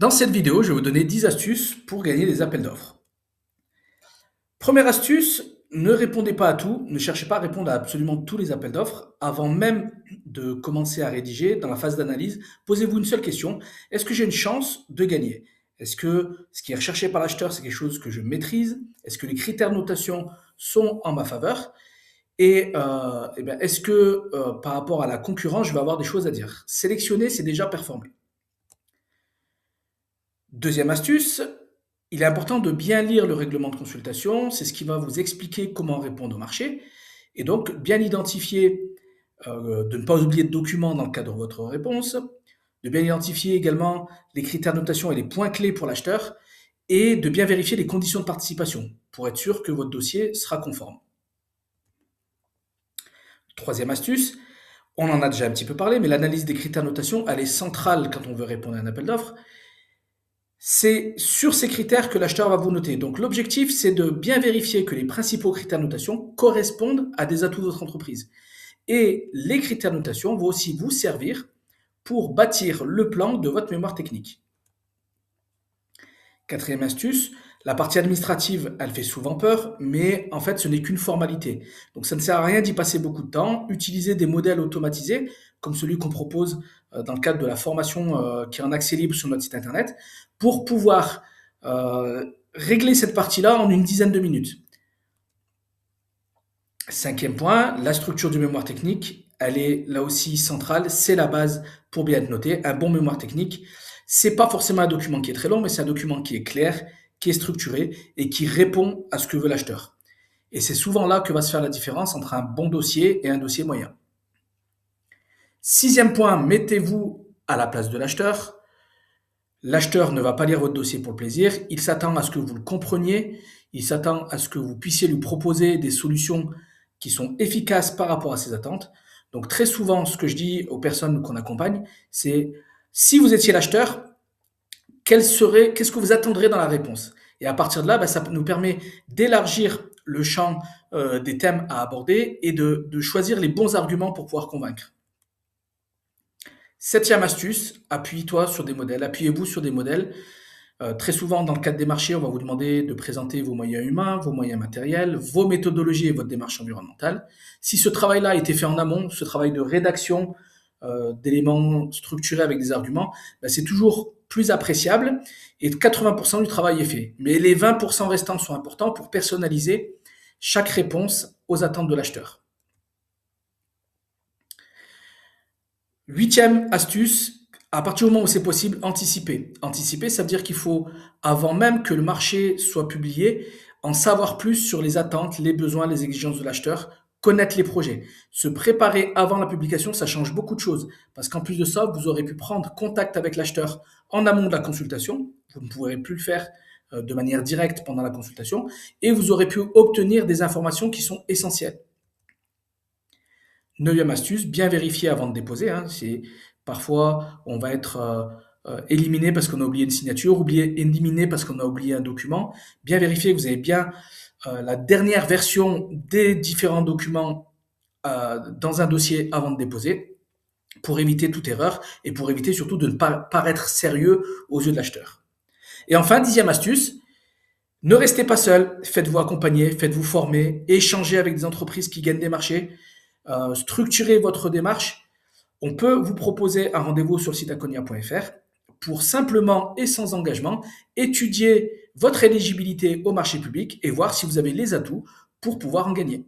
Dans cette vidéo, je vais vous donner 10 astuces pour gagner des appels d'offres. Première astuce, ne répondez pas à tout, ne cherchez pas à répondre à absolument tous les appels d'offres. Avant même de commencer à rédiger, dans la phase d'analyse, posez-vous une seule question. Est-ce que j'ai une chance de gagner? Est-ce que ce qui est recherché par l'acheteur, c'est quelque chose que je maîtrise? Est-ce que les critères de notation sont en ma faveur? Est-ce que par rapport à la concurrence, je vais avoir des choses à dire? Sélectionner, c'est déjà performer. Deuxième astuce, il est important de bien lire le règlement de consultation. C'est ce qui va vous expliquer comment répondre au marché. Et donc, bien identifier, de ne pas oublier de documents dans le cadre de votre réponse, de bien identifier également les critères de notation et les points clés pour l'acheteur, et de bien vérifier les conditions de participation pour être sûr que votre dossier sera conforme. Troisième astuce, on en a déjà un petit peu parlé, mais l'analyse des critères de notation, elle est centrale quand on veut répondre à un appel d'offres. C'est sur ces critères que l'acheteur va vous noter. Donc l'objectif, c'est de bien vérifier que les principaux critères de notation correspondent à des atouts de votre entreprise. Et les critères de notation vont aussi vous servir pour bâtir le plan de votre mémoire technique. Quatrième astuce, la partie administrative, elle fait souvent peur, mais en fait, ce n'est qu'une formalité. Donc, ça ne sert à rien d'y passer beaucoup de temps. Utilisez des modèles automatisés, comme celui qu'on propose dans le cadre de la formation qui est en accès libre sur notre site internet, pour pouvoir régler cette partie-là en une dizaine de minutes. Cinquième point, la structure du mémoire technique, elle est là aussi centrale, c'est la base pour bien être noté. Un bon mémoire technique, c'est pas forcément un document qui est très long, mais c'est un document qui est clair, qui est structuré et qui répond à ce que veut l'acheteur. Et c'est souvent là que va se faire la différence entre un bon dossier et un dossier moyen. Sixième point, mettez-vous à la place de l'acheteur. L'acheteur ne va pas lire votre dossier pour le plaisir, il s'attend à ce que vous le compreniez, il s'attend à ce que vous puissiez lui proposer des solutions qui sont efficaces par rapport à ses attentes. Donc très souvent, ce que je dis aux personnes qu'on accompagne, c'est si vous étiez l'acheteur, qu'est-ce que vous attendrez dans la réponse? Et à partir de là, ça nous permet d'élargir le champ des thèmes à aborder et de choisir les bons arguments pour pouvoir convaincre. Septième astuce, appuie-toi sur des modèles, appuyez-vous sur des modèles. Très souvent, dans le cadre des marchés, on va vous demander de présenter vos moyens humains, vos moyens matériels, vos méthodologies et votre démarche environnementale. Si ce travail-là a été fait en amont, ce travail de rédaction d'éléments structurés avec des arguments, c'est toujours plus appréciable et 80% du travail est fait. Mais les 20% restants sont importants pour personnaliser chaque réponse aux attentes de l'acheteur. Huitième astuce, à partir du moment où c'est possible, anticiper. Anticiper, ça veut dire qu'il faut, avant même que le marché soit publié, en savoir plus sur les attentes, les besoins, les exigences de l'acheteur, connaître les projets. Se préparer avant la publication, ça change beaucoup de choses. Parce qu'en plus de ça, vous aurez pu prendre contact avec l'acheteur en amont de la consultation. Vous ne pourrez plus le faire de manière directe pendant la consultation. Et vous aurez pu obtenir des informations qui sont essentielles. Neuvième astuce, bien vérifier avant de déposer. C'est parfois on va être éliminé parce qu'on a oublié une signature, éliminé parce qu'on a oublié un document. Bien vérifier que vous avez bien la dernière version des différents documents dans un dossier avant de déposer, pour éviter toute erreur et pour éviter surtout de ne pas paraître sérieux aux yeux de l'acheteur. Et enfin, dixième astuce, ne restez pas seul, faites-vous accompagner, faites-vous former, échangez avec des entreprises qui gagnent des marchés. Structurer votre démarche, on peut vous proposer un rendez-vous sur le site aconia.fr pour simplement et sans engagement étudier votre éligibilité au marché public et voir si vous avez les atouts pour pouvoir en gagner.